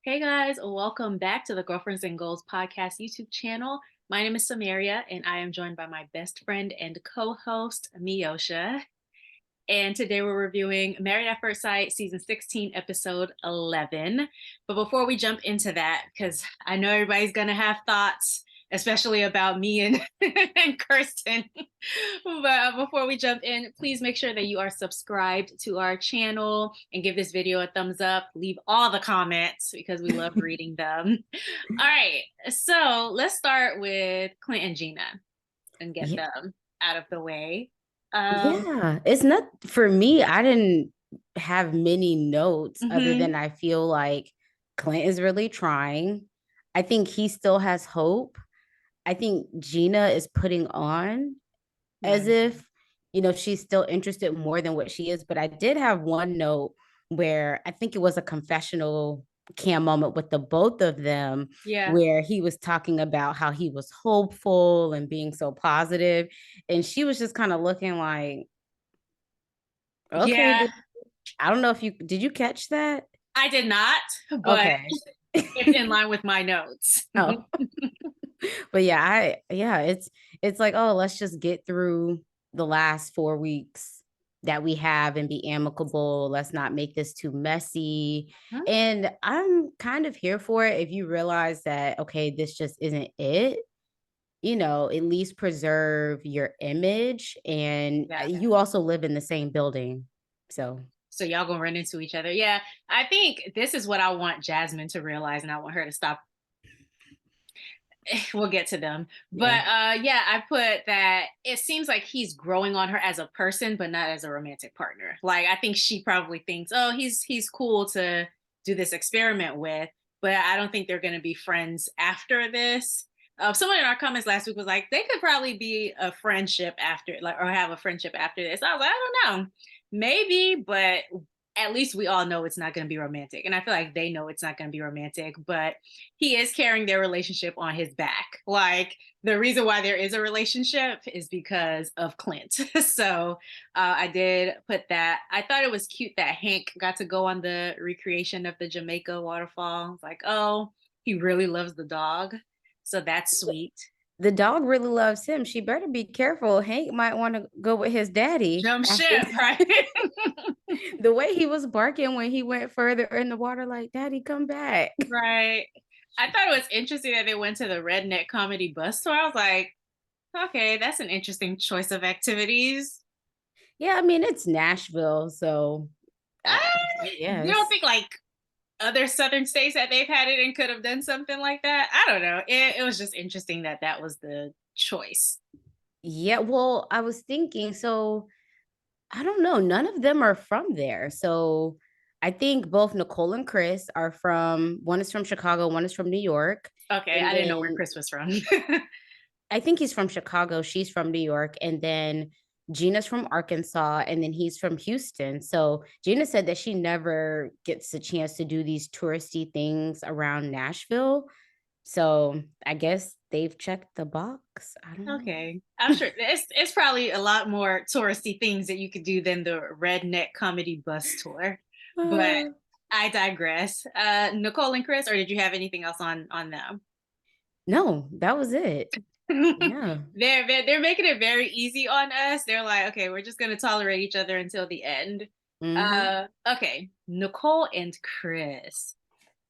Hey guys, welcome back to the Girlfriends and Goals podcast YouTube channel. My name is Samaria, and I am joined by my best friend and co-host, Miosha. And today we're reviewing Married at First Sight, season 16, episode 11. But before we jump into that, because I know everybody's going to have thoughts, especially about me and, and Kirsten. But before we jump in, please make sure that you are subscribed to our channel and give this video a thumbs up. Leave all the comments because we love reading them. All right, so let's start with Clint and Gina and get Yeah, them out of the way. Um, yeah. It's not for me. I didn't have many notes other mhm. than I feel like Clint is really trying. I think he still has hope. I think Gina is putting on as if, she's still interested more than what she is. But I did have one note where I think it was a confessional cam moment with the both of them, Yeah. where he was talking about how he was hopeful and being so positive, and she was just kind of looking like, okay, Yeah, I don't know if you did you catch that? I did not, but Okay. it's in line with my notes. Oh, but yeah, it's like, oh, let's just get through the last 4 weeks that we have and be amicable. Let's not make this too messy. And I'm kind of here for it if you realize that, okay, this just isn't it. At least preserve your image. And Yeah. you also live in the same building. So, So y'all gonna run into each other. Yeah, I think this is what I want Jasmine to realize, and I want her to stop. We'll get to them. yeah. But yeah, I put that it seems like he's growing on her as a person, but not as a romantic partner. Like I think she probably thinks, oh, he's cool to do this experiment with, but I don't think they're gonna be friends after this. Someone in our comments last week was like, they could probably be a friendship after, like, or have a friendship after this. I was like, I don't know, maybe, but at least we all know it's not going to be romantic. And I feel like they know it's not going to be romantic, but he is carrying their relationship on his back. Like the reason why there is a relationship is because of Clint. So I did put that. I thought it was cute that Hank got to go on the recreation of the Jamaica waterfall. It's like, oh, he really loves the dog. So that's sweet. The dog really loves him. She better be careful. Hank might want to go with his daddy Jump after ship, right? the way he was barking when he went further in the water, like, Daddy, come back. Right. I thought it was interesting that they went to the redneck comedy bus tour. I was like, okay, that's an interesting choice of activities. Yeah, I mean, it's Nashville. So, Ah, you don't yes. think like other southern states that they've had it and could have done something like that? I don't know. It was just interesting that that was the choice. Yeah, well, I was thinking, so I don't know. None of them are from there. So, I think both Nicole and Chris are one is from Chicago, one is from New York. Okay, And I didn't know where then Chris was from. I think he's from Chicago. She's from New York. And then Gina's from Arkansas. And then he's from Houston. So Gina said that she never gets a chance to do these touristy things around Nashville. So I guess they've checked the box. I don't Okay, I'm sure it's probably a lot more touristy things that you could do than the redneck comedy bus tour. But know. I digress. Nicole and Chris, or did you have anything else on them? No, that was it. Yeah. They're making it very easy on us. They're like, okay, we're just gonna tolerate each other until the end. Hmm. Okay, Nicole and Chris.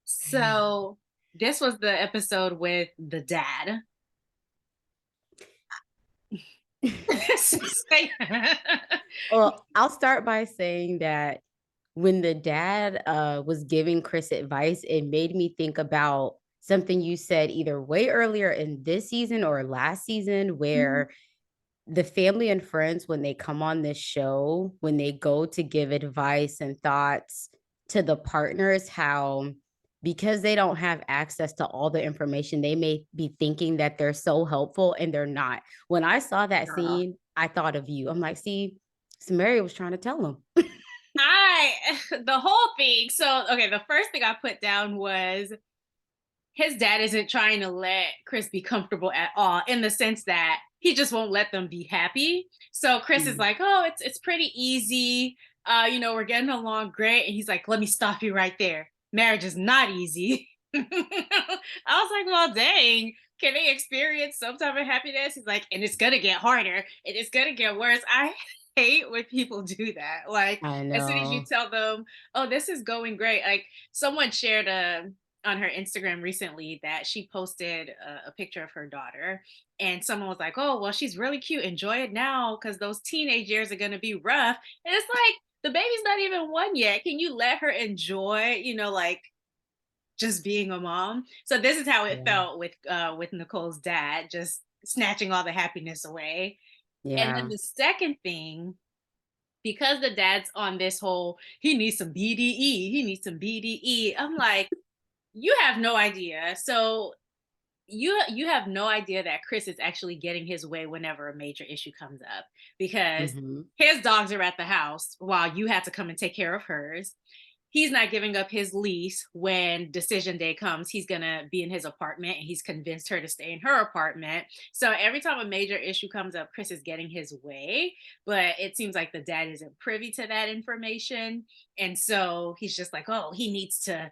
So this was the episode with the dad. Well, I'll start by saying that when the dad was giving Chris advice, it made me think about something you said either way earlier in this season or last season, Mhm. where the family and friends, when they come on this show, when they go to give advice and thoughts to the partners, how because they don't have access to all the information, they may be thinking that they're so helpful and they're not. When I saw that Girl. scene, I thought of you. I'm like, see, Samaria was trying to tell him. I the whole thing. So okay, the first thing I put down was his dad isn't trying to let Chris be comfortable at all in the sense that he just won't let them be happy. So Chris is Mm. like, "Oh, it's pretty easy. We're getting along great." And he's like, "Let me stop you right there. marriage is not easy. I was like, well, dang, can they experience some type of happiness? He's like, and it's gonna get harder and it's gonna get worse. I hate when people do that. Like, I as soon as you know. tell them, oh, this is going great. Like, someone shared on her Instagram recently that she posted a picture of her daughter, and someone was like, oh, well, she's really cute. Enjoy it now because those teenage years are going to be rough. And it's like, the baby's not even one yet. Can you let her enjoy, like just being a mom? So this is how it Yeah. felt with Nicole's dad, just snatching all the happiness away. And then Yeah. the second thing, because the dad's on this whole, he needs some BDE, he needs some BDE. I'm like, you have no idea. So you have no idea that Chris is actually getting his way whenever a major issue comes up, because Mhm. his dogs are at the house while you had to come and take care of hers. He's not giving up his lease when decision day comes. He's going to be in his apartment, and he's convinced her to stay in her apartment. So every time a major issue comes up, Chris is getting his way, but it seems like the dad isn't privy to that information. And so he's just like, oh, he needs to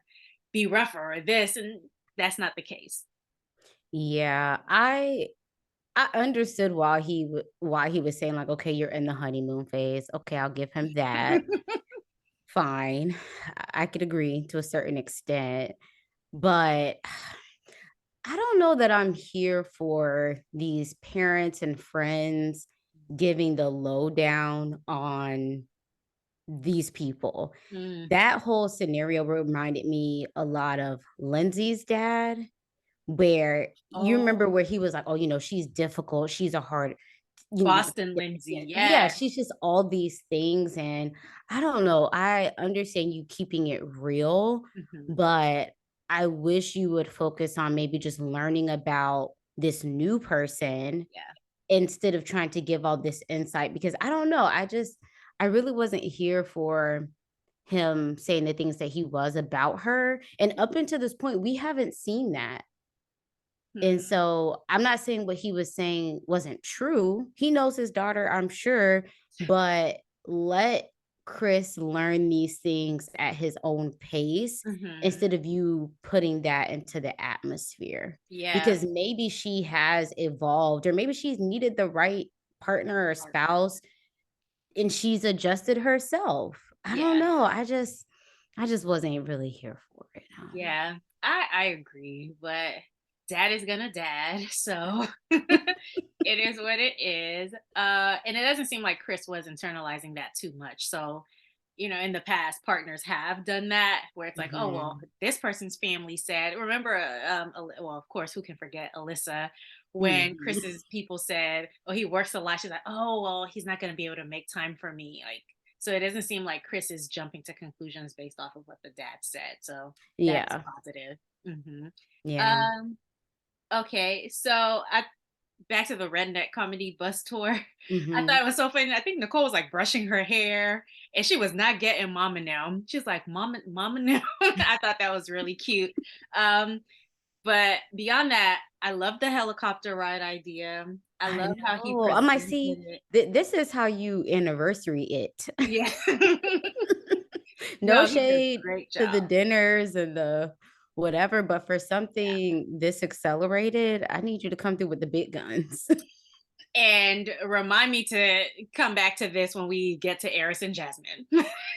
be rougher or this. And that's not the case. Yeah, I understood why he was saying like, "Okay, you're in the honeymoon phase." Okay, I'll give him that. Fine. I could agree to a certain extent, but I don't know that I'm here for these parents and friends giving the lowdown on these people. Mm. That whole scenario reminded me a lot of Lindsay's dad, where you remember Oh, where he was like, "Oh, she's difficult. She's a hard, Boston Lindsay, yeah, yeah. she's just all these things." And I don't know. I understand you keeping it real, Mhm. but I wish you would focus on maybe just learning about this new person Yeah. instead of trying to give all this insight, because I don't know. I really wasn't here for him saying the things that he was about her. And up until this point, we haven't seen that. And Mhm. so I'm not saying what he was saying wasn't true. He knows his daughter, I'm sure, but let Chris learn these things at his own pace Mhm. instead of you putting that into the atmosphere. Yeah. Because maybe she has evolved, or maybe she's needed the right partner or spouse and she's adjusted herself. I don't Yeah. know. I just wasn't really here for it. I don't know. Yeah. I agree, but dad is gonna dad, so it is what it is. And it doesn't seem like Chris was internalizing that too much. So, in the past, partners have done that where it's like, oh well, Mhm. this person's family said. Remember, well, of course, who can forget Alyssa when Mhm. Chris's people said, "Oh, he works a lot." She's like, "Oh well, he's not going to be able to make time for me." Like, so it doesn't seem like Chris is jumping to conclusions based off of what the dad said. So that's Yeah. positive. Hmm. Yeah. Um, okay, so back to the redneck comedy bus tour. I thought Mhm. it was so funny. I think Nicole was like brushing her hair, and she was not getting Mama now. She's like, Mama now. I thought that was really cute. Um, but beyond that, I love the helicopter ride idea. I I love how he know. I might presented see, it. this is how you anniversary it. Yeah. No No, he did a shade great to the job. dinners and the whatever, but for Yeah. something this accelerated, I need you to come through with the big guns. And remind me to come back to this when we get to Eris and Jasmine.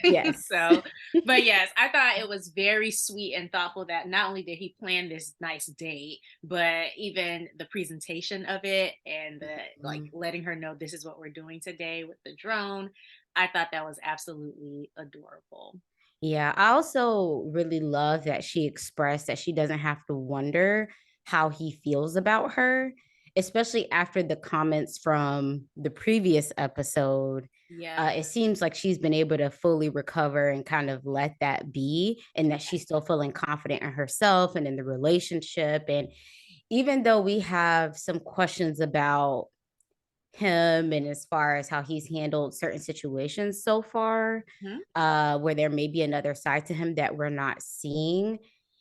Yes. So, but yes, I thought it was very sweet and thoughtful that not only did he plan this nice date, but even the presentation of it and the like Mhm. letting her know this is what we're doing today with the drone. I thought that was absolutely adorable. Yeah, I also really love that she expressed that she doesn't have to wonder how he feels about her, especially after the comments from the previous episode. Yeah. It seems like she's been able to fully recover and kind of let that be, and that she's still feeling confident in herself and in the relationship. And even though we have some questions about him and as far as how he's handled certain situations so far, Mhm. where there may be another side to him that we're not seeing.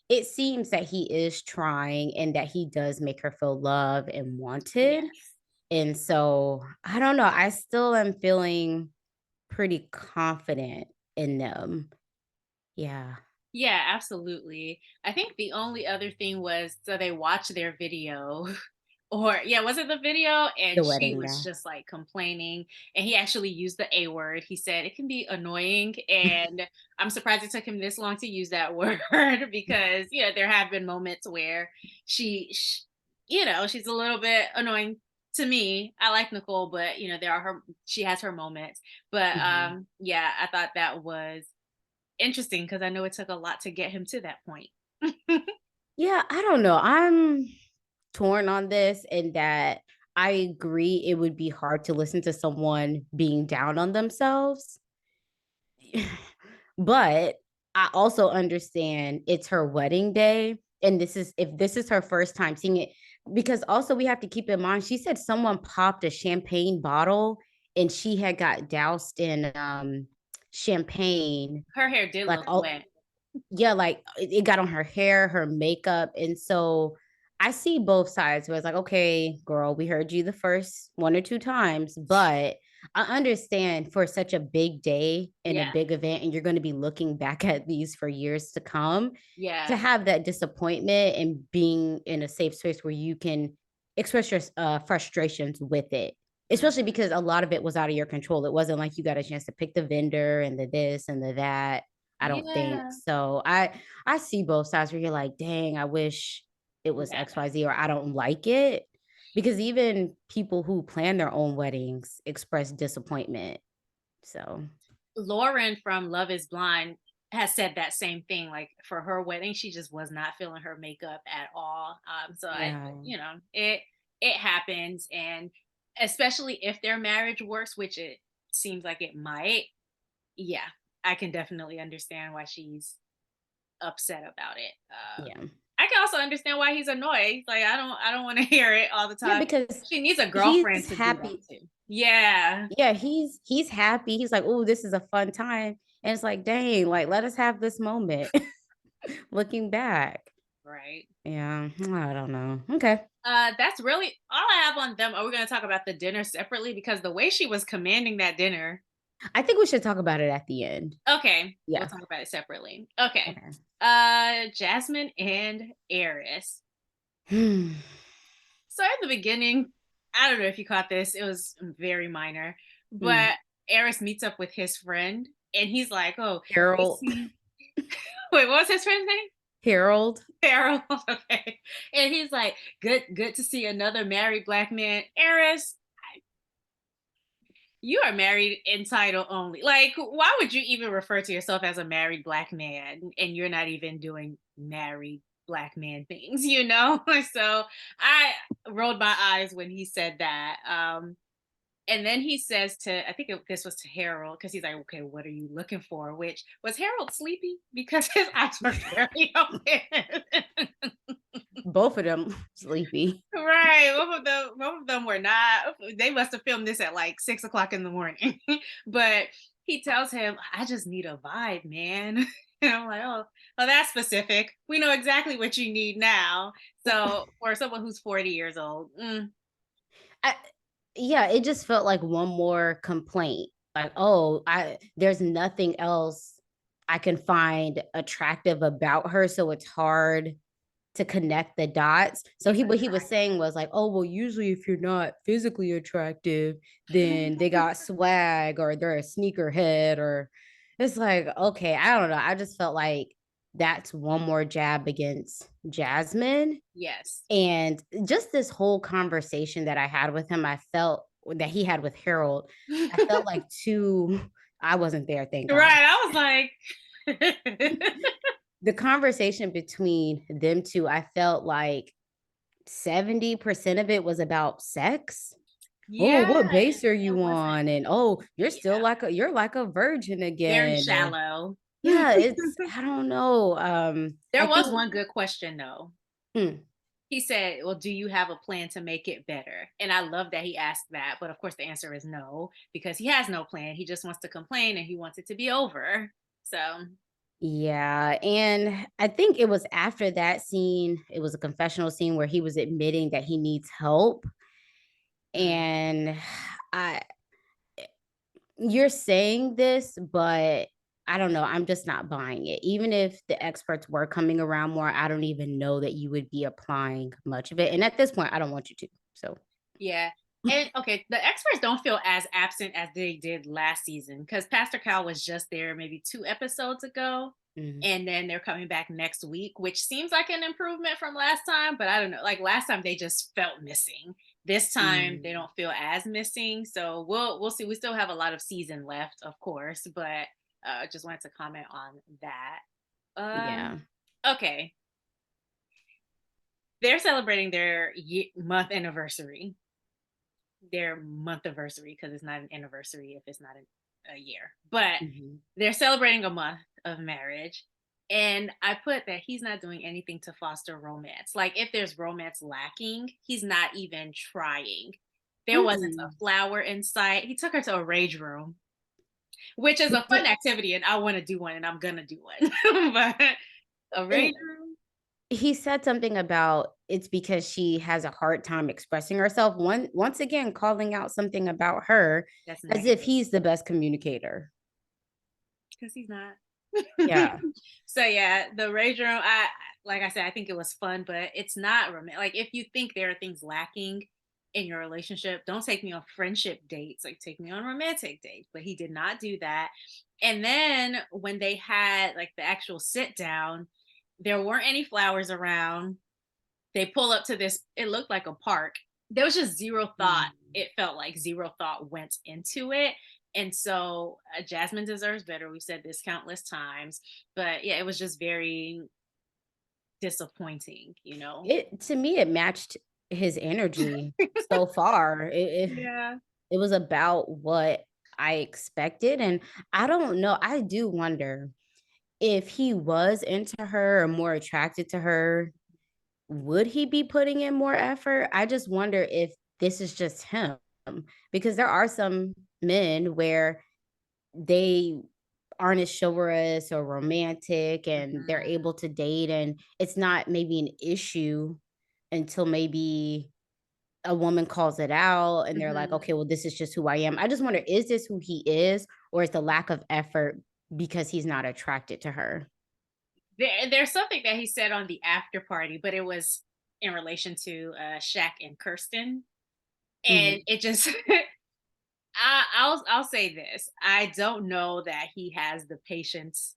It seems that he is trying and that he does make her feel loved and wanted. Yes. And so I don't know. I still am feeling pretty confident in them. Yeah. Yeah, absolutely. I think the only other thing was so they watched their video or yeah, was it the video? The And she wedding, was yeah. just like complaining and he actually used the A word. He said it can be annoying and I'm surprised it took him this long to use that word because yeah, there have been moments where she she's a little bit annoying to me. I like Nicole, but there are she has her moments. But Mhm. yeah, I thought that was interesting because I know it took a lot to get him to that point. Yeah, I don't know. I'm torn on this in that I agree it would be hard to listen to someone being down on themselves. But I also understand it's her wedding day. And this is if this is her first time seeing it, because also we have to keep in mind, she said someone popped a champagne bottle and she had got doused in champagne, Her hair did like look all wet. yeah, like it got on her hair, her makeup. And so I see both sides where it's like, okay, girl, we heard you the first one or two times, but I understand for such a big day and a Yeah, big event, and you're going to be looking back at these for years to come, to yeah, have that disappointment and being in a safe space where you can express your frustrations with it. Especially mhm, because a lot of it was out of your control. It wasn't like you got a chance to pick the vendor and the this and the that. I don't think yeah, so. I see both sides where you're like, dang, I wish it was yeah. XYZ or I don't like it. Because even people who plan their own weddings express disappointment. So Lauren from Love Is Blind has said that same thing. Like for her wedding, she just was not feeling her makeup at all. So yeah. it happens, and especially if their marriage works, which it seems like it might. Yeah, I can definitely understand why she's upset about it. Yeah. I can also understand why he's annoyed. Like I don't want to hear it all the Yeah, time. because She needs a he's girlfriend to do that happy. too. Yeah, Yeah, he's happy. He's like, oh, this is a fun time. And it's like, dang, like let us have this moment looking back. right. Yeah, I don't know. Okay. That's really all I have on them. Are we going to talk about the dinner separately? Because the way she was commanding that dinner. I think we should talk about it at the end. Okay, we'll Yeah. talk about it separately. Okay. Okay. Jasmine and Eris. Hmm. So at the beginning, I don't know if you caught this. It was very minor, Hmm. but Eris meets up with his friend, and he's like, "Oh, you Harold. see." Wait, what was his friend's name? Harold. Farrell. Okay. And he's like, good to see another married black man. Eris, you are married in title only. Like, why would you even refer to yourself as a married black man and you're not even doing married black man things, you know? So I rolled my eyes when he said that. And then he says to, I think this was to Harold, because he's like, okay, what are you looking for? Which was Harold sleepy? Because his eyes were very open. Both of them sleepy. Right. Both of them were not. They must have filmed this at like 6 o'clock in the morning. But he tells him, I just need a vibe, man. And I'm like, oh, that's specific. We know exactly what you need now. So for someone who's 40 years old, I, yeah, it just felt like one more complaint. Like, oh, I there's nothing else I can find attractive about her, so it's hard to connect the dots. So he's he like, what he was saying was like, oh, well, usually if you're not physically attractive, then they got swag or they're a sneakerhead or it's like, okay, I don't know. I just felt like that's one more jab against Jasmine. yes. And just this whole conversation that I had with him, I felt that he had with Harold, I felt like two, I wasn't there, thank God. Right. I was like, The conversation between them two, I felt like 70% of it was about sex. Oh, yeah, what base are it you wasn't. on? And oh, Yeah, you're like a virgin very again. And shallow. yeah, it's I don't know. I There was think one good question though. hmm, He said, well, do you have a plan to make it better? And I love that he asked that. But of course, the answer is no, because he has no plan. He just wants to complain and he wants it to be over. So, yeah, and I think it was after that scene, it was a confessional scene where he was admitting that he needs help. mm, And I you're saying this, but I don't know, I'm just not buying it. Even if the experts were coming around more, I don't even know that you would be applying much of it, and at this point, I don't want you to, so Yeah. And okay, the experts don't feel as absent as they did last season because Pastor Cal was just there maybe 2 episodes ago. Mhm. And then they're coming back next week, which seems like an improvement from last time, but I don't know. Like last time they just felt missing. This time they Mm, don't feel as missing. So we'll see. We still have a lot of season left, of course, but just wanted to comment on that. yeah. Okay. They're celebrating their month anniversary, their month anniversary because it's not an anniversary if it's not a year, but Mhm. they're celebrating a month of marriage. And I put that he's not doing anything to foster romance. Like if there's romance lacking, he's not even trying. There wasn't a Mm. flower in sight. He took her to a rage room, which is a fun Yeah, activity, and I want to do one, and I'm gonna do one. But a and rage room, he said something about it's because she has a hard time expressing herself, once again, calling out something about her that's as if negative he's the best communicator. because he's not. Yeah. So yeah, the rage room. Like I said, I think it was fun, but it's not romantic. Like if you think there are things lacking in your relationship, don't take me on friendship dates. Like take me on romantic dates. But he did not do that. And then when they had like the actual sit down, there weren't any flowers around. They pull up to this. It looked like a park. There was just zero thought. Mm. It felt like zero thought went into it. And so Jasmine deserves better. We said this countless times, but yeah, it was just very disappointing, you know? It to me, it matched his energy so far. Yeah. It was about what I expected, and I don't know, I do wonder if he was into her or more attracted to her, would he be putting in more effort? I just wonder if this is just him, because there are some men where they aren't as chivalrous or romantic and they're Mhm. able to date, and it's not maybe an issue until maybe a woman calls it out and they're like, Mhm. okay, well, this is just who I am. I just wonder, is this who he is, or is the lack of effort because he's not attracted to her? There's something that he said on the after party, but it was in relation to Shaq and Kirsten. And Mhm. it just I'll say this. I don't know that he has the patience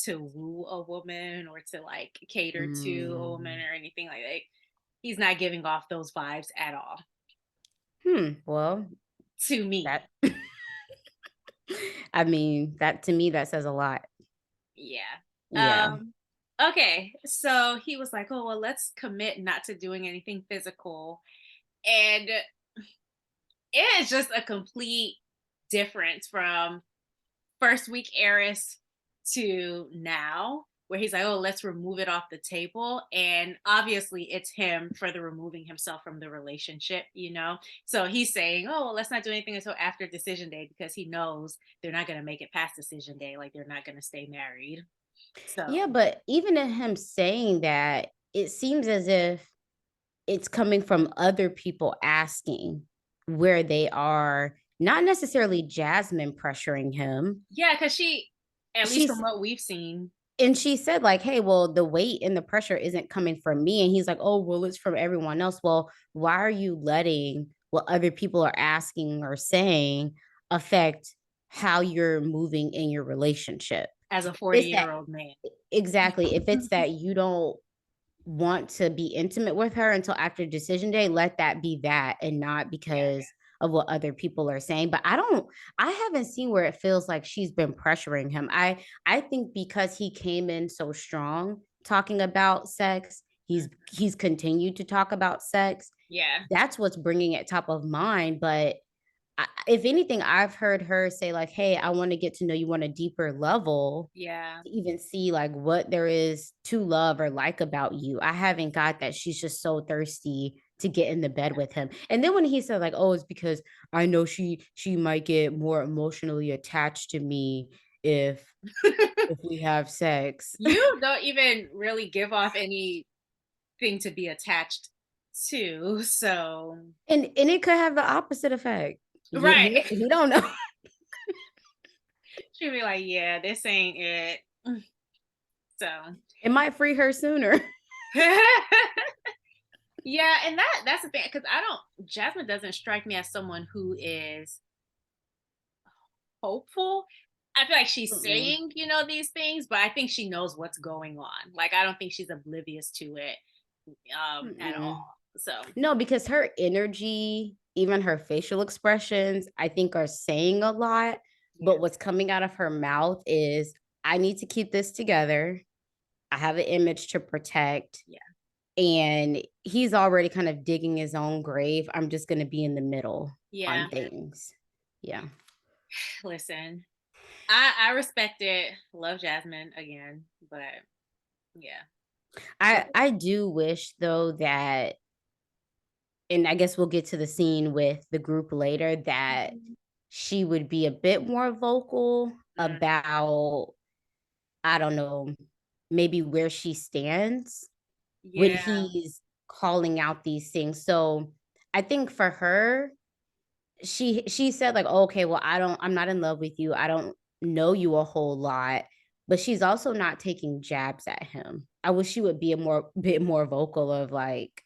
to woo a woman or to like cater to a woman Mm. or anything like that. He's not giving off those vibes at all Well, to me. that I mean, that to me, that says a lot. Yeah. Yeah. Okay. So he was like, "Oh, well, let's commit not to doing anything physical." And it is just a complete difference from first week heiress to now where he's like, oh, let's remove it off the table. And obviously it's him further removing himself from the relationship, you know? So he's saying, oh, well, let's not do anything until after decision day because he knows they're not going to make it past decision day. Like they're not going to stay married. Yeah, So, but even in him saying that, it seems as if it's coming from other people asking where they are, not necessarily Jasmine pressuring him. yeah, because she, at least from She's what we've seen, and she said like, "Hey, well, the weight and the pressure isn't coming from me." And he's like, "Oh, well, it's from everyone else." Well, why are you letting what other people are asking or saying affect how you're moving in your relationship? as a It's that -year-old man. exactly. If it's that you don't want to be intimate with her until after decision day, let that be that and not Yeah. because of what other people are saying. But I haven't seen where it feels like she's been pressuring him. I think because he came in so strong talking about sex, he's continued to talk about sex. Yeah. That's what's bringing it top of mind, but if anything, I've heard her say like, "Hey, I want to get to know you on a deeper level Yeah. to even see like what there is to love or like about you." I haven't got that. She's just so thirsty to get in the bed with him. And then when he said like, "Oh, it's because I know she might get more emotionally attached to me if we have sex." You don't even really give off anything to be attached to. So, And it could have the opposite effect. right. He don't know. She'll be like, yeah, this ain't it. So It might free her sooner. yeah, and that's the thing, because I don't Jasmine doesn't strike me as someone who is hopeful. I feel like she's Mm-mm. saying, these things, but I think she knows what's going on. Like, I don't think she's oblivious to it at Mm-mm. all. So No, because her energy, even her facial expressions, I think are saying a lot. yeah, But what's coming out of her mouth is, I need to keep this together. I have an image to protect. yeah, And he's already kind of digging his own grave. I'm just going to be in the middle yeah. on things. Yeah. Listen, I respect it. Love Jasmine again, but yeah. So I do wish though that, and I guess we'll get to the scene with the group later, that mhm. she would be a bit more vocal Mm, about, I don't know, maybe where she stands when yeah, he's calling out these things. So I think for her, she said like, "Oh, okay, well, I'm not in love with you. I don't know you a whole lot." But she's also not taking jabs at him. I wish she would be a bit more vocal of like,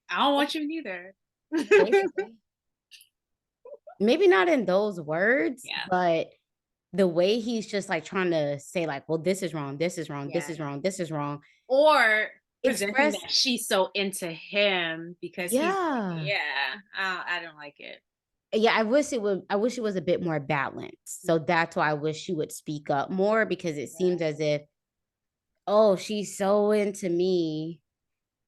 I don't want you neither. basically, maybe not in those words, Yeah, but the way he's just like trying to say like, "Well, this is wrong. This is wrong. This yeah. is wrong. This is wrong." Or presenting Express, that she's so into him because he's like, yeah. yeah, I don't like it. Yeah, I wish it was a bit more balanced. So that's why I wish she would speak up more, because it Yeah, seems as if, oh, she's so into me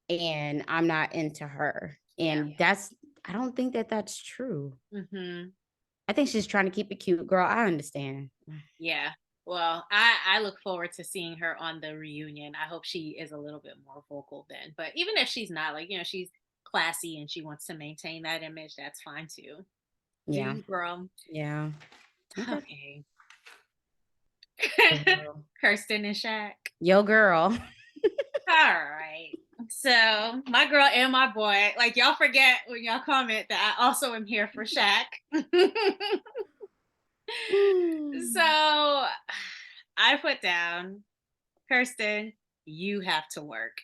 and I'm not into her. yeah. And that's, I don't think that that's true. Hmm. I think she's trying to keep it cute, girl. I understand. Yeah. Well, I look forward to seeing her on the reunion. I hope she is a little bit more vocal then. But even if she's not, like, she's classy and she wants to maintain that image, that's fine too. Do Yeah. you, girl? Yeah. Okay. Okay. Yo, girl. Kirsten and Shaq. Yo, girl. All right. So my girl and my boy, like, y'all forget when y'all comment that I also am here for Shaq. Mm. So I put down, Kirsten, you have to work,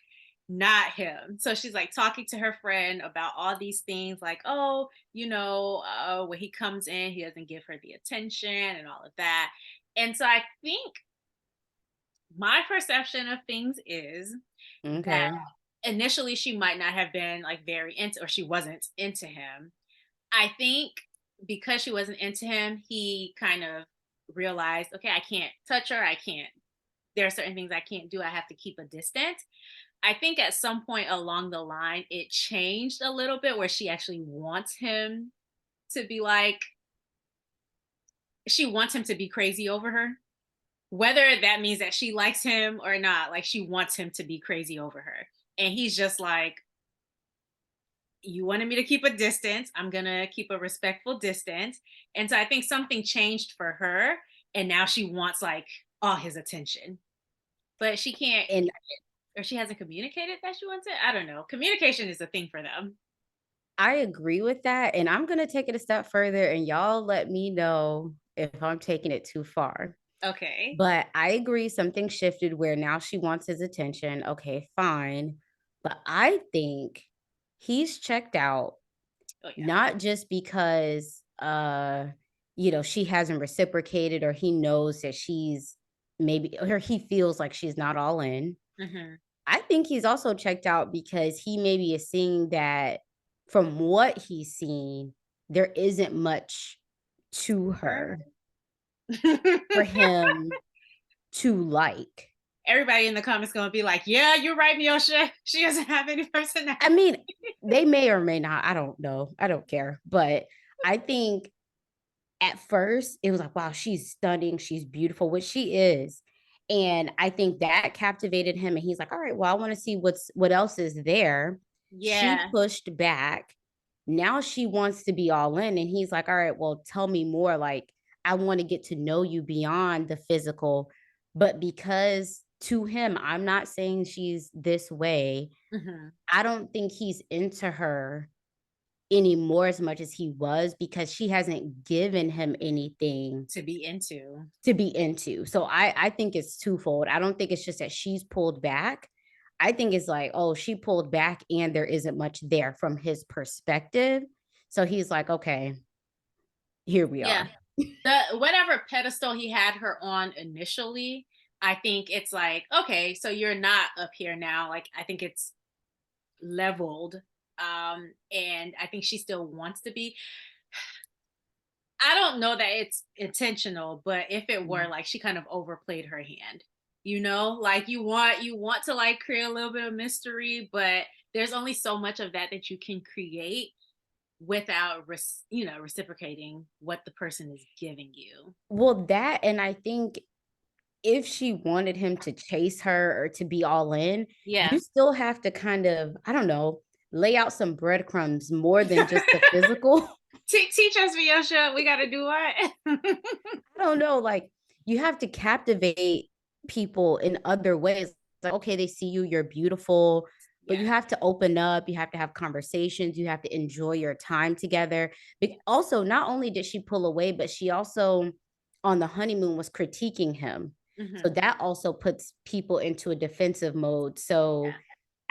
not him. So she's like talking to her friend about all these things, like, oh, when he comes in, he doesn't give her the attention and all of that. And so I think my perception of things is that Okay. initially she might not have been like very into, or she wasn't into him. I think because she wasn't into him, he kind of realized, okay, I can't touch her. I can't, there are certain things I can't do. I have to keep a distance. I think at some point along the line, it changed a little bit where she actually wants him to be like, she wants him to be crazy over her. Whether that means that she likes him or not, like, she wants him to be crazy over her. And he's just like, you wanted me to keep a distance. I'm going to keep a respectful distance. And so I think something changed for her. And now she wants like all his attention, but she can't, And or she hasn't communicated that she wants it. I don't know. Communication is a thing for them. I agree with that. And I'm going to take it a step further, and y'all let me know if I'm taking it too far. Okay. But I agree, something shifted where now she wants his attention. Okay, fine. But I think he's checked out, Oh, yeah. not just because she hasn't reciprocated, or he knows that she's maybe, or he feels like she's not all in. Hmm. I think he's also checked out because he maybe is seeing that, from what he's seen, there isn't much to her for him to like. Everybody in the comments going to be like, yeah, you're right, Miosha. She doesn't have any I personality. mean, they may or may not. I don't know. I don't care. But I think at first it was like, wow, she's stunning. She's beautiful, which she is. And I think that captivated him. And he's like, all right, well, I want to see what else is there. She Yeah. pushed back. Now she wants to be all in. And he's like, all right, well, tell me more. Like, I want to get to know you beyond the physical. But because to him, I'm not saying she's this way, Hmm. I don't think he's into her anymore as much as he was because she hasn't given him anything To be into. to be into. So I think it's twofold. I don't think it's just that she's pulled back. I think it's like, oh, she pulled back and there isn't much there from his perspective. So he's like, okay, here we Yeah. are. The whatever pedestal he had her on initially, I think it's like, okay, so you're not up here now. Like I think it's leveled. And I think she still wants to be. I don't know that it's intentional, but if it were, Mm. like, she kind of overplayed her hand. Like you want to like create a little bit of mystery, but there's only so much of that you can create without reciprocating what the person is giving you. Well, that and I think if she wanted him to chase her or to be all in, you Yeah. still have to kind of, I don't know, lay out some breadcrumbs more than just the physical. Teach us, Vyosha. We got to do what? I don't know, like, you have to captivate people in other ways. Like, okay, they see you, you're beautiful, but Yeah. you have to open up, you have to have conversations, you have to enjoy your time together. But also, not only did she pull away, but she also on the honeymoon was critiquing him. So Hmm. that also puts people into a defensive mode. So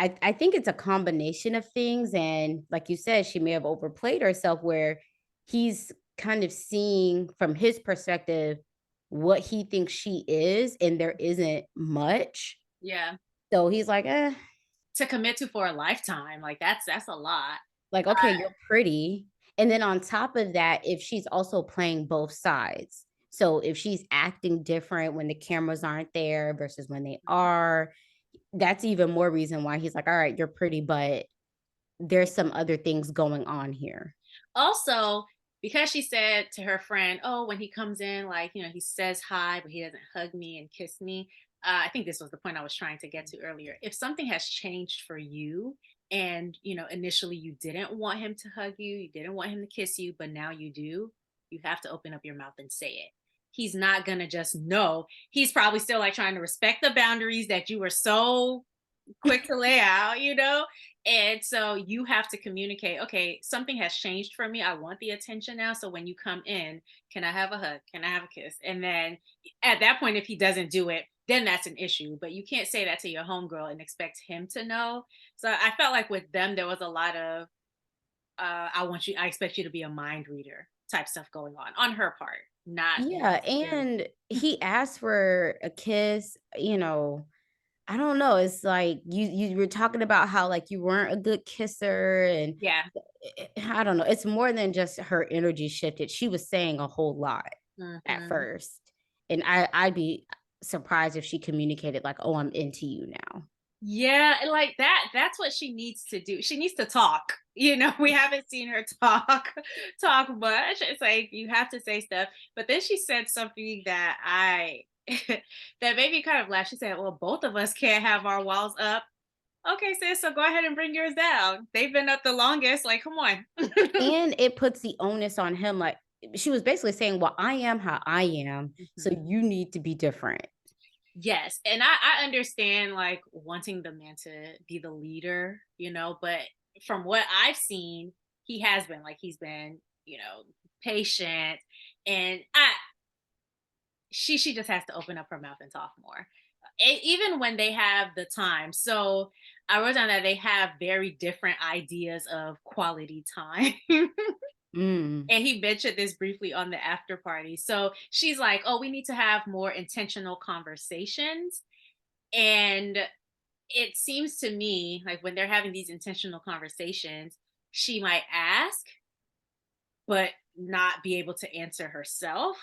I think it's a combination of things. And like you said, she may have overplayed herself where he's kind of seeing from his perspective what he thinks she is, and there isn't much. Yeah. So he's like, eh, To commit to for a lifetime, like that's a lot. like, okay, you're pretty. And then on top of that, if she's also playing both sides. So if she's acting different when the cameras aren't there versus when they are, that's even more reason why he's like, all right, you're pretty, but there's some other things going on here. Also, because she said to her friend, "Oh, when he comes in, like, he says hi, but he doesn't hug me and kiss me." I think this was the point I was trying to get to earlier. If something has changed for you, and initially you didn't want him to hug you, you didn't want him to kiss you, but now you do, you have to open up your mouth and say it. He's not gonna just know. He's probably still like trying to respect the boundaries that you were so quick to lay out. And so you have to communicate, okay, something has changed for me. I want the attention now. So when you come in, can I have a hug? Can I have a kiss? And then at that point, if he doesn't do it, then that's an issue. But you can't say that to your homegirl and expect him to know. So I felt like with them, there was a lot of, I expect you to be a mind reader type stuff going on her part, not Yeah, necessarily. and he asked for a kiss, I don't know, it's like you were talking about how, like, you weren't a good kisser and Yeah. I don't know, it's more than just her energy shifted. She was saying a whole lot at Hmm. first, and I'd be surprised if she communicated like, "Oh, I'm into you now." Yeah, and like that's what she needs to do. She needs to talk. We haven't seen her talk much. It's like you have to say stuff. But then she said something that I that made me kind of laugh. She said, "Well, both of us can't have our walls up." Okay, sis, so go ahead and bring yours down. They've been up the longest. Like, come on. And it puts the onus on him, like, she was basically saying, "Well, I am how I am, so Mhm. you need to be different." Yes, and I understand like wanting the man to be the leader, but from what I've seen, he has been like he's been, patient, and she just has to open up her mouth and talk more. Even when they have the time. So I wrote down that they have very different ideas of quality time. Mm. And he mentioned this briefly on the after party. So she's like, "Oh, we need to have more intentional conversations." And it seems to me like when they're having these intentional conversations, she might ask, but not be able to answer herself.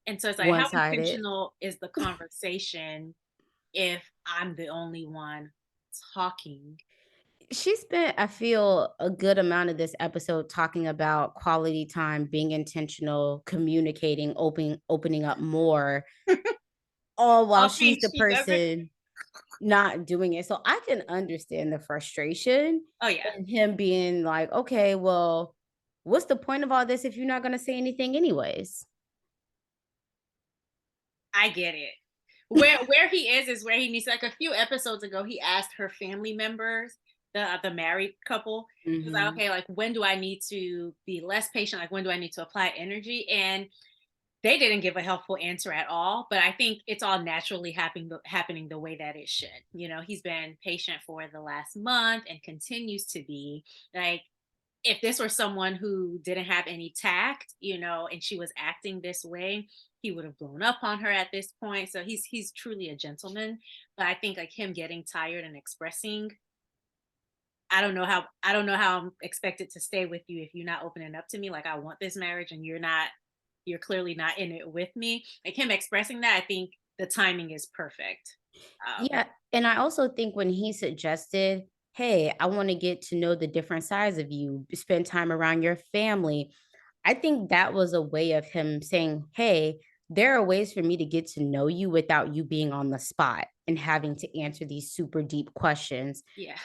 And so it's like, how One-sided. intentional is the conversation if I'm the only one talking? She spent, I feel, a good amount of this episode talking about quality time, being intentional, communicating, opening up more, all while Okay, she's the she doesn't. person not doing it. So I can understand the frustration Oh yeah, and him being like, okay, well, what's the point of all this if you're not going to say anything anyways? I get it. Where he is where he needs. Like a few episodes ago, he asked her family members the married couple. She was like, Mhm. okay, like when do I need to be less patient? Like when do I need to apply energy? And they didn't give a helpful answer at all. But I think it's all naturally happening the way that it should. You know, he's been patient for the last month and continues to be. Like if this were someone who didn't have any tact, you know, and she was acting this way, he would have blown up on her at this point. So he's truly a gentleman. But I think like him getting tired and expressing, I don't know how I'm expected to stay with you if you're not opening up to me. Like I want this marriage and you're clearly not in it with me. Like him expressing that, I think the timing is perfect. Yeah, and I also think when he suggested, "Hey, I wanna get to know the different sides of you, spend time around your family," I think that was a way of him saying, "Hey, there are ways for me to get to know you without you being on the spot and having to answer these super deep questions." Yeah.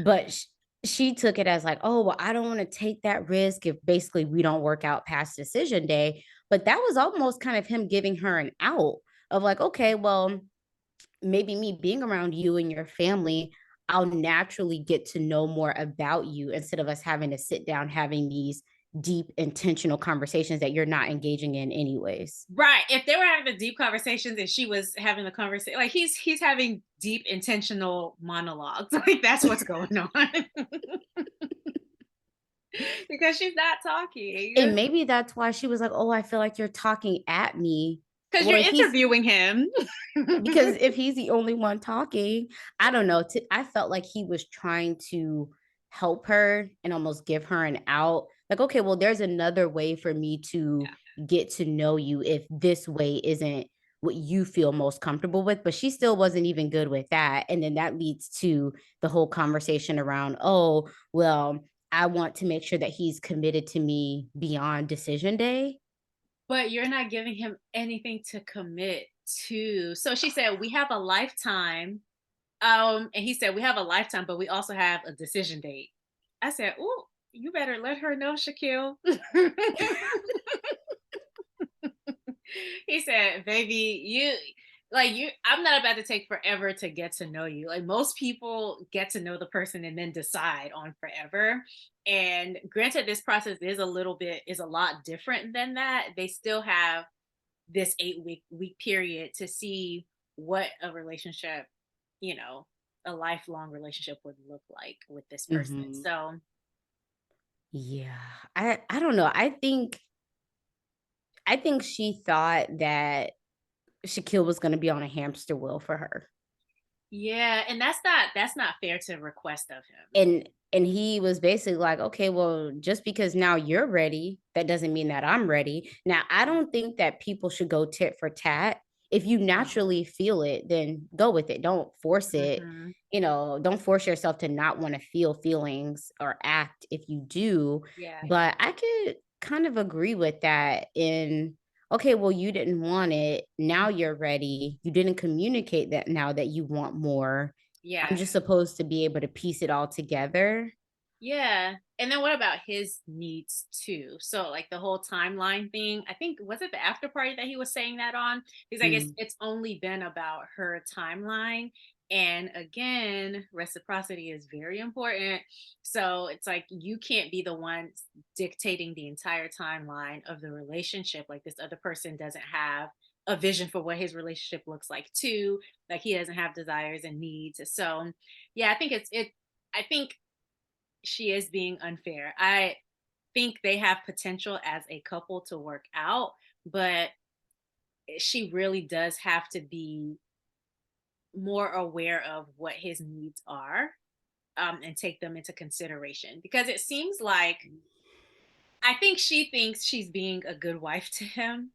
But she took it as like, "Oh, well, I don't wanna take that risk if basically we don't work out past decision day." But that was almost kind of him giving her an out of like, "Okay, well, maybe me being around you and your family, I'll naturally get to know more about you instead of us having to sit down having these deep, intentional conversations that you're not engaging in anyways." Right. If they were having the deep conversations and she was having the conversation, like he's having deep intentional monologues. Like that's what's going on. Because she's not talking. And maybe that's why she was like, "Oh, I feel like you're talking at me." Because Well, you're if he's interviewing him. because if he's the only one talking, I don't know, I felt like he was trying to help her and almost give her an out. Like, "Okay, well, there's another way for me to get to know you if this way isn't what you feel most comfortable with," but she still wasn't even good with that, and then that leads to the whole conversation around, "Oh, well, I want to make sure that he's committed to me beyond decision day." But you're not giving him anything to commit to. So she said, "We have a lifetime." And he said, "We have a lifetime, but we also have a decision date." I said, "Oh, you better let her know, Shaquille." He said, "Baby, I'm not about to take forever to get to know you. Like most people get to know the person and then decide on forever. And granted, this process is a lot different than that. They still have this 8 week period to see what a relationship, you know, a lifelong relationship would look like with this person." Mhm. So Yeah. I don't know. I think she thought that Shaquille was gonna be on a hamster wheel for her. yeah, and that's not fair to request of him. And he was basically like, "Okay, well, just because now you're ready, that doesn't mean that I'm ready." Now, I don't think that people should go tit for tat. If you No. naturally feel it, then go with it. Don't force it. Hmm. Don't force yourself to not wanna feel feelings or act if you do. Yeah. But I could kind of agree with that in, okay, well, you didn't want it. Now you're ready. You didn't communicate that now that you want more. I'm Yeah. just supposed to be able to piece it all together. Yeah. And then what about his needs too? So like the whole timeline thing, I think was it the after party that he was saying that on? Because I guess Mm, it's only been about her timeline. And again, reciprocity is very important. So it's like you can't be the one dictating the entire timeline of the relationship. Like this other person doesn't have a vision for what his relationship looks like too. Like he doesn't have desires and needs. So yeah, I think she is being unfair. I think they have potential as a couple to work out, but she really does have to be more aware of what his needs are, and take them into consideration because it seems like I think she thinks she's being a good wife to him,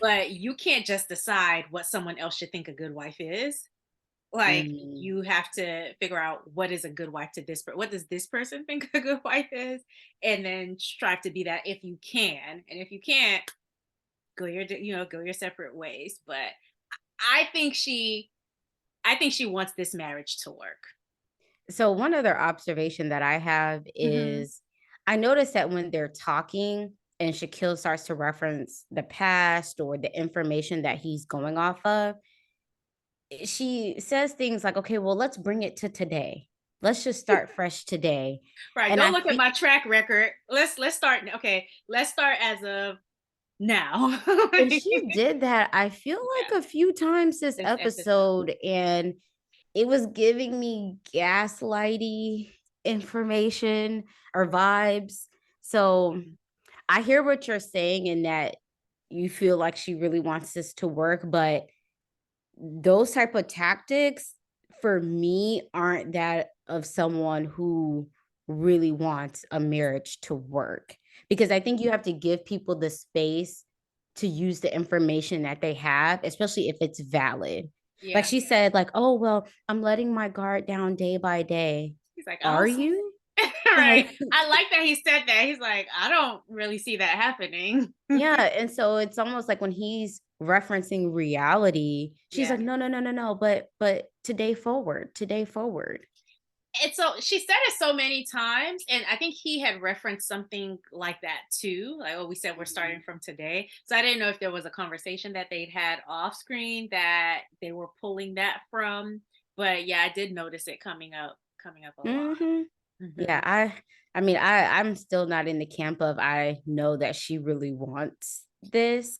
but you can't just decide what someone else should think a good wife is. Like mm. you have to figure out what is a good wife to what does this person think a good wife is, and then strive to be that if you can, and if you can't, go your separate ways. But I think she I think she wants this marriage to work. So one other observation that I have Hmm. is I noticed that when they're talking and Shaquille starts to reference the past or the information that he's going off of, she says things like, "Okay, well, let's bring it to today." let's just start fresh today. Right. And Don't I look at feel my track record. Let's start. Okay. Let's start as of now. and she did that, I feel Yeah. like a few times this This episode. episode, and it was giving me gaslighty information or vibes. So I hear what you're saying in that you feel like she really wants this to work, but those type of tactics for me aren't that of someone who really wants a marriage to work, because I think you have to give people the space to use the information that they have, especially if it's valid. Like Yeah. she said, like, oh well, I'm letting my guard down day by day. He's like, I Are don't see you? it. Right. Like, I like that he said that. He's like, I don't really see that happening. yeah, and so it's almost like when he's referencing reality, she's Yeah. like, no, no, no, no, no, but today forward. And so she said it so many times, and I think he had referenced something like that too. Like, oh, we said we're starting Mhm. from today. So I didn't know if there was a conversation that they'd had off screen that they were pulling that from. But yeah, I did notice it coming up a lot. Mhm. Yeah, Hmm. I mean, I'm still not in the camp of I know that she really wants this.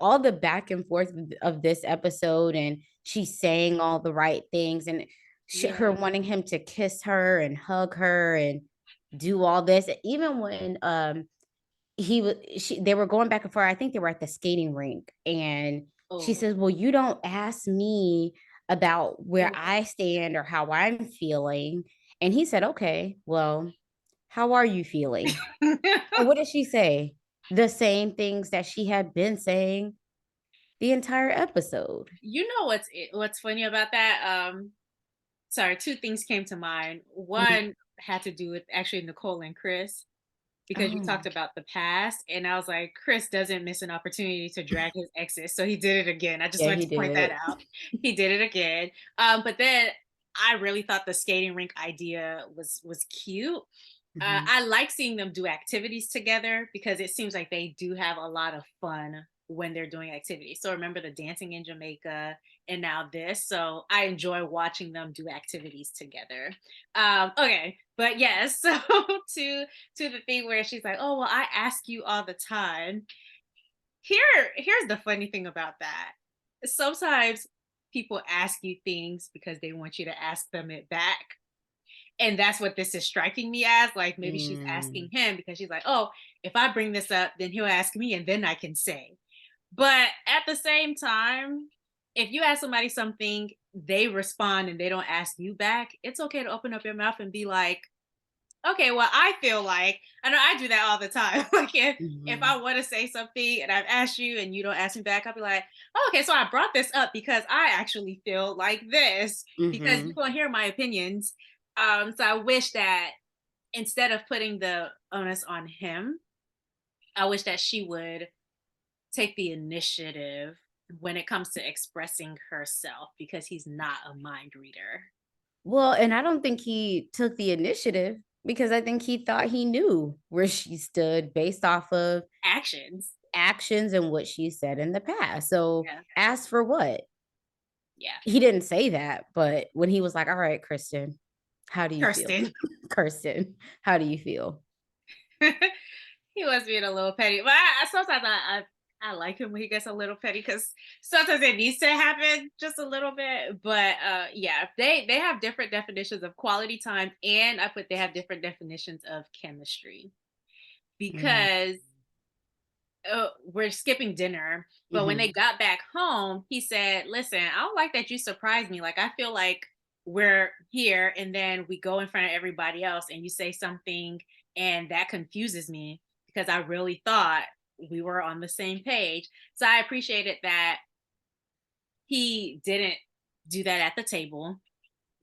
All the back and forth of this episode, and she's saying all the right things, and her Yeah. wanting him to kiss her and hug her and do all this, even when they were going back and forth. I think they were at the skating rink, and she Oh. says, well, you don't ask me about where Oh. I stand or how I'm feeling. And he said, okay, well, how are you feeling? And what did she say? The same things that she had been saying the entire episode. You know what's funny about that? Sorry, two things came to mind. Mhm. One had to do with actually Nicole and Chris, because you Oh, talked about the past, and I was like, Chris doesn't miss an opportunity to drag his exes, so he did it again. I just yeah, wanted he to point that did. out. He did it again. But then I really thought the skating rink idea was cute. Mhm. I like seeing them do activities together because it seems like they do have a lot of fun when they're doing activities. So remember the dancing in Jamaica and now this. So I enjoy watching them do activities together. Okay, but yes, so to to the thing where she's like, "Oh, well, I ask you all the time." Here's the funny thing about that. Sometimes people ask you things because they want you to ask them it back, and that's what this is striking me as. Like maybe she's asking Mm. him because she's like, oh, if I bring this up, then he'll ask me and then I can say. But at the same time, if you ask somebody something, they respond and they don't ask you back, it's okay to open up your mouth and be like, okay, well, I feel like, I know I do that all the time. Like if Mhm. I want to say something and I've asked you and you don't ask me back, I'll be like, oh, okay, so I brought this up because I actually feel like this, because you're Mhm. gonna hear my opinions. So I wish that instead of putting the onus on him, I wish that she would take the initiative when it comes to expressing herself, because he's not a mind reader. Well, and I don't think he took the initiative because I think he thought he knew where she stood based off of Actions. actions and what she said in the past. So, Yeah. ask for what? Yeah. He didn't say that, but when he was like, "All right, Kristen, how do you feel?" Kirsten. Kirsten, how do you feel? He was being a little petty, but sometimes I like him when he gets a little petty, because sometimes it needs to happen just a little bit. But yeah, they have different definitions of quality time, and I put they have different definitions of chemistry, Mm, because we're skipping dinner. But when they mhm, got back home, he said, "Listen, I don't like that you surprised me. Like I feel like we're here, and then we go in front of everybody else, and you say something, and that confuses me because I really thought we were on the same page." So I appreciated that he didn't do that at the table.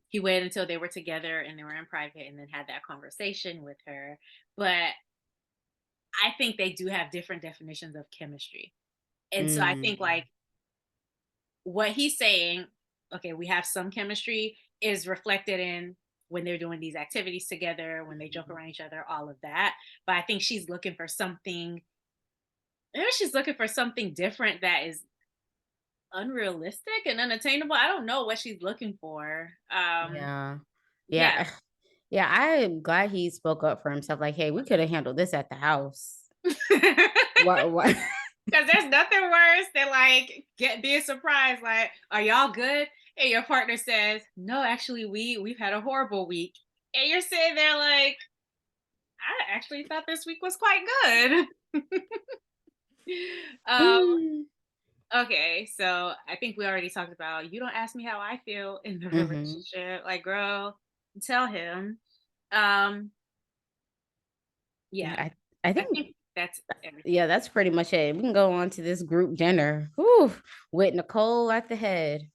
He waited until they were together and they were in private, and then had that conversation with her. But I think they do have different definitions of chemistry. And so I think mm, like what he's saying, okay, we have some chemistry, is reflected in when they're doing these activities together, when they joke mhm, around each other, all of that. But I think she's looking for something, maybe she's looking for something different that is unrealistic and unattainable. I don't know what she's looking for. yeah. Yeah. Yeah. Yeah, I'm glad he spoke up for himself. Like, hey, we could have handled this at the house. What? Because there's nothing worse than like being surprised, like, are y'all good? And your partner says, no, actually, we've had a horrible week. And you're sitting there like, I actually thought this week was quite good. um, Mm, okay, so I think we already talked about you don't ask me how I feel in the mm-hmm. relationship. Like, girl, tell him. Um, Yeah, yeah, I I think think that's everything. yeah, that's pretty much it. We can go on to this group dinner. Whew, with Nicole at the head.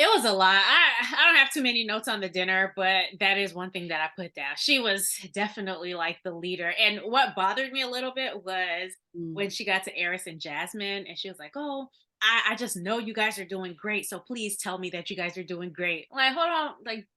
It was a lot. I don't have too many notes on the dinner, but that is one thing that I put down. She was definitely like the leader. And what bothered me a little bit was Mm. when she got to Eris and Jasmine, and she was like, "Oh, I just know you guys are doing great. So please tell me that you guys are doing great." Like, hold on, like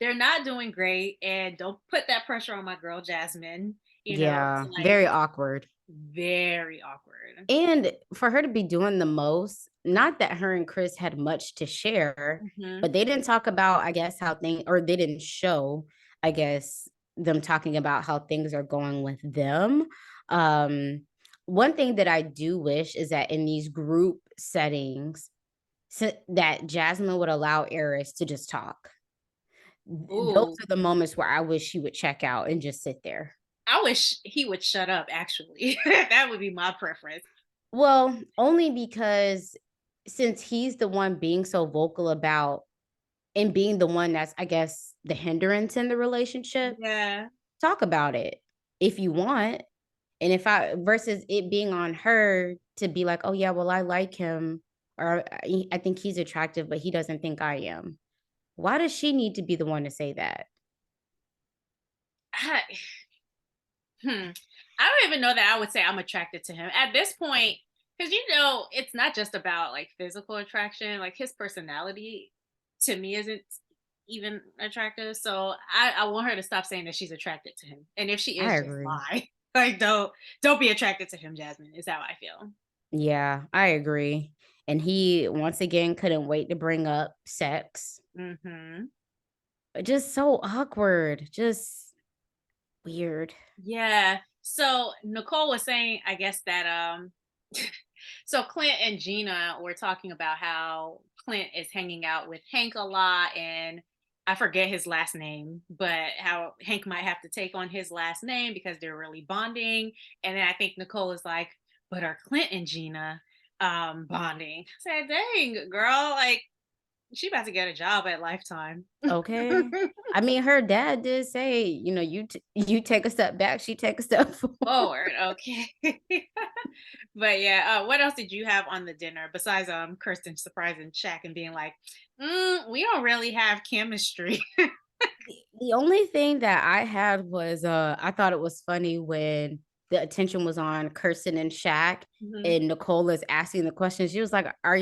they're not doing great, and don't put that pressure on my girl Jasmine. Yeah, To like very awkward. very awkward. And for her to be doing the most, not that her and Chris had much to share, Hmm. but they didn't talk about, I guess, how things, or they didn't show, I guess, them talking about how things are going with them. Um, One thing that I do wish is that in these group settings, that Jasmine would allow Eris to just talk. Those Ooh, are the moments where I wish she would check out and just sit there. I wish he would shut up. Actually, that would be my preference. Well, only because since he's the one being so vocal about and being the one that's, I guess, the hindrance in the relationship, Yeah. talk about it if you want. And if I versus it being on her to be like, oh, yeah, well, I like him or I think he's attractive, but he doesn't think I am. Why does she need to be the one to say that? I, hmm. I don't even know that I would say I'm attracted to him at this point, because it's not just about like physical attraction. Like his personality to me isn't even attractive. So I want her to stop saying that she's attracted to him. And if she I is, just agree. lie. Like don't be attracted to him, Jasmine. Is how I feel. Yeah, I agree. And he once again couldn't wait to bring up sex. Hmm. Just so awkward. Just weird. Yeah. So Nicole was saying, I guess that so Clint and Gina were talking about how Clint is hanging out with Hank a lot, and I forget his last name, but how Hank might have to take on his last name because they're really bonding. And then I think Nicole is like, but are Clint and Gina bonding? I said, dang, girl, like she about to get a job at Lifetime. Okay. I mean, her dad did say, you take a step back, she take a step forward. Forward, okay. But yeah, what else did you have on the dinner besides Kirsten surprising Shaq and being like, we don't really have chemistry. The only thing that I had was I thought it was funny when the attention was on Kirsten and Shaq Mhm. and Nicole is asking the question. She was like, are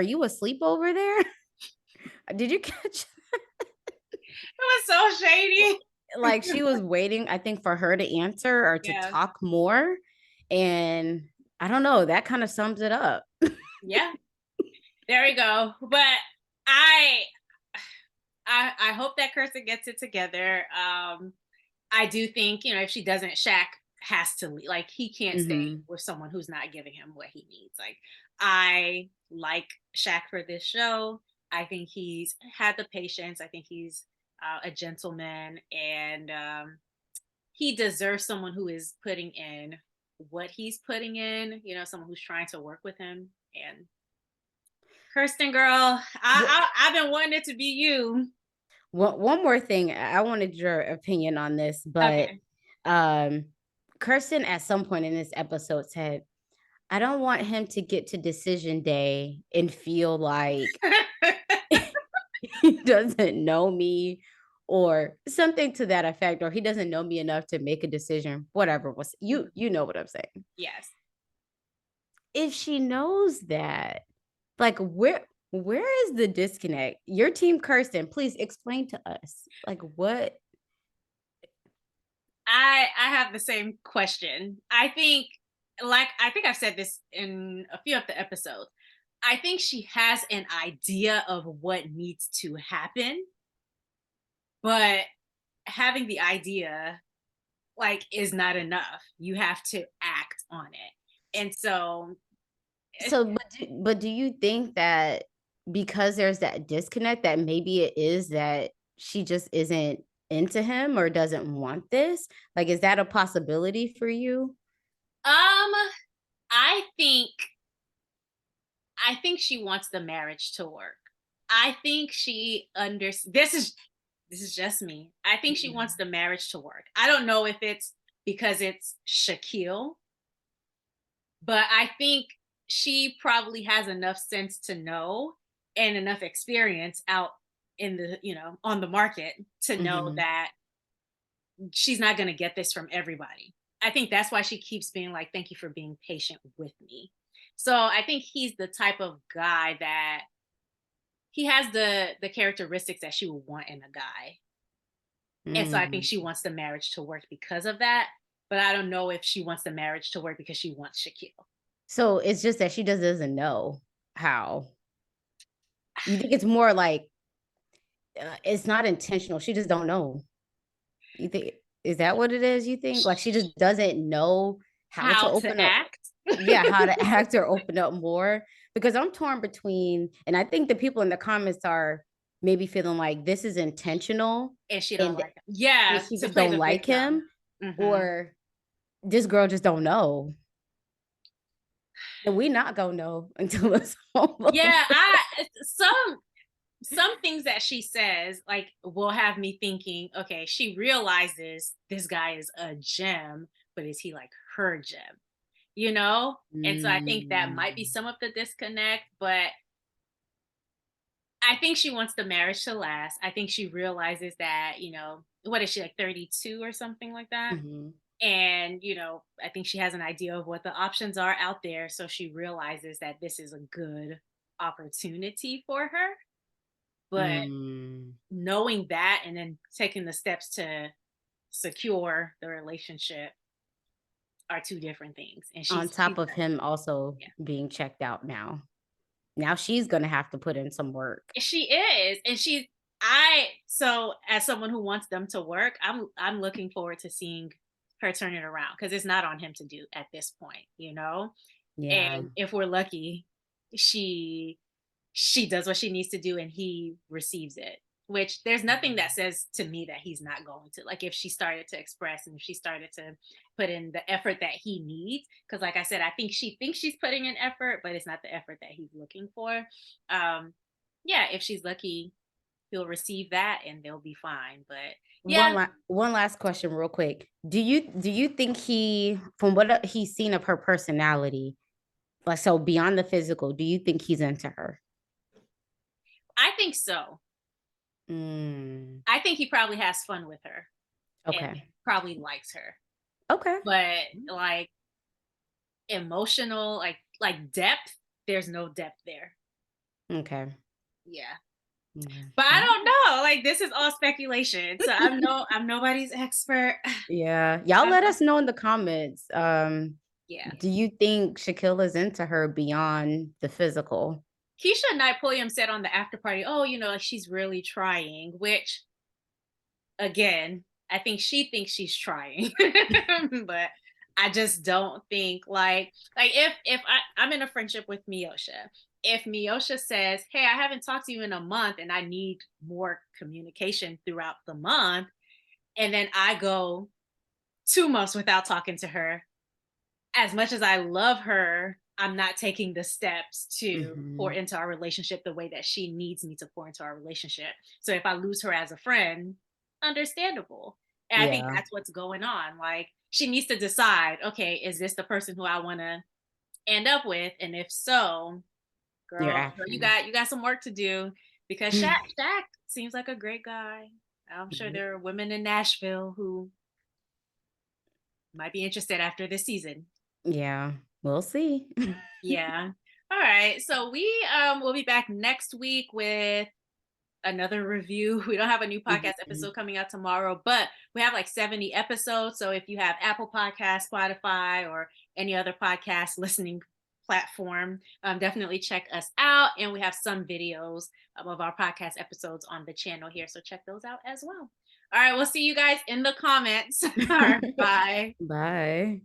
you asleep over there? Did you catch It was so shady. like she was waiting, I think, for her to answer or to Yeah, talk more. And I don't know, that kind of sums it up. yeah. There we go. But I I hope that Kirsten gets it together. I do think, if she doesn't, Shaq has to leave. Like he can't stay Hmm. with someone who's not giving him what he needs. Like I like Shaq for this show. I think he's had the patience. I think he's a gentleman, and he deserves someone who is putting in what he's putting in. Someone who's trying to work with him. And Kirsten, girl, I've been wanting it to be you. One more thing, I wanted your opinion on this, but Okay. um, Kirsten at some point in this episode said, "I don't want him to get to decision day and feel like he doesn't know me." Or something to that effect, or he doesn't know me enough to make a decision. Whatever was you know what I'm saying. Yes. If she knows that, like where is the disconnect? Your team, Kirsten, please explain to us. Like what? I have the same question. I think I've said this in a few of the episodes. I think she has an idea of what needs to happen, but having the idea like is not enough. You have to act on it. And so So, but do you think that because there's that disconnect that maybe it is that she just isn't into him or doesn't want this? Like, is that a possibility for you? um I think she wants the marriage to work. I think she under this is just me. I think she wants Mhm. the marriage to work. I don't know if it's because it's Shaquille, but I think she probably has enough sense to know and enough experience out in the, on the market to know Mhm. that she's not going to get this from everybody. I think that's why she keeps being like, thank you for being patient with me. So I think he's the type of guy that he has the characteristics that she would want in a guy. And so I think Mm. she wants the marriage to work because of that. But I don't know if she wants the marriage to work because she wants Shaquille. So it's just that she just doesn't know how. You think it's more like it's not intentional. She just don't know. You think is that what it is? You think like she just doesn't know how to How to open up. act. Yeah, how to act or open up more because I'm torn between, and I think the people in the comments are maybe feeling like this is intentional And she don't and like him. Yeah, she to just play don't the like victim. him, Hmm. or this girl just don't know. And we not gonna know until it's all over. Yeah, some things that she says like will have me thinking, okay, she realizes this guy is a gem, but is he like her gem? And so I think that might be Mm, some of the disconnect, but I think she wants the marriage to last. I think she realizes that, what is she like 32 or something like that? mhm, And, I think she has an idea of what the options are out there. So she realizes that this is a good opportunity for her. But mm. knowing that and then taking the steps to secure the relationship are two different things. And On she's top of him also yeah. being checked out now. Now she's gonna have to put in some work. She is. And so as someone who wants them to work, I'm looking forward to seeing her turn it around because it's not on him to do at this point. Yeah. And if we're lucky, she she does what she needs to do and he receives it. Which there's nothing that says to me that he's not going to. Like if she started to express and if she started to put in the effort that he needs, because like I said, I think she thinks she's putting in effort, but it's not the effort that he's looking for. Um, yeah, if she's lucky, he'll receive that and they'll be fine. But yeah, One last question real quick. Do you think he from what he's seen of her personality, like so beyond the physical, do you think he's into her? I think so. Mm, I think he probably has fun with her and okay. probably likes her. Okay. But like emotional, like depth, there's no depth there. Okay. Yeah. Okay. But I Well, don't know. Like this is all speculation. So I'm nobody's expert. yeah. Y'all I'm let just us know in the comments. yeah. Do you think Shaquilla's into her beyond the physical? Keisha Knight Pulliam said on the after party, oh, like she's really trying, which again, I think she thinks she's trying. But I just don't think like if I'm in a friendship with Miosha. If Miosha says, hey, I haven't talked to you in a month and I need more communication throughout the month, and then I go 2 months without talking to her, as much as I love her, I'm not taking the steps to pour Hmm. into our relationship the way that she needs me to pour into our relationship. So if I lose her as a friend, understandable. And I think Yeah. that's what's going on. Like she needs to decide, okay, is this the person who I want to end up with? And if so, Your girl, action. you got some work to do because Shaq seems like a great guy. I'm sure there are women in Nashville who might be interested after this season. Yeah. We'll see. Yeah. All right. So we will be back next week with another review. We don't have a new podcast Mhm. episode coming out tomorrow, but we have like 70 episodes. So if you have Apple Podcasts, Spotify, or any other podcast listening platform. Definitely check us out. And we have some videos of our podcast episodes on the channel here. So check those out as well. All right, we'll see you guys in the comments. All right, bye. Bye.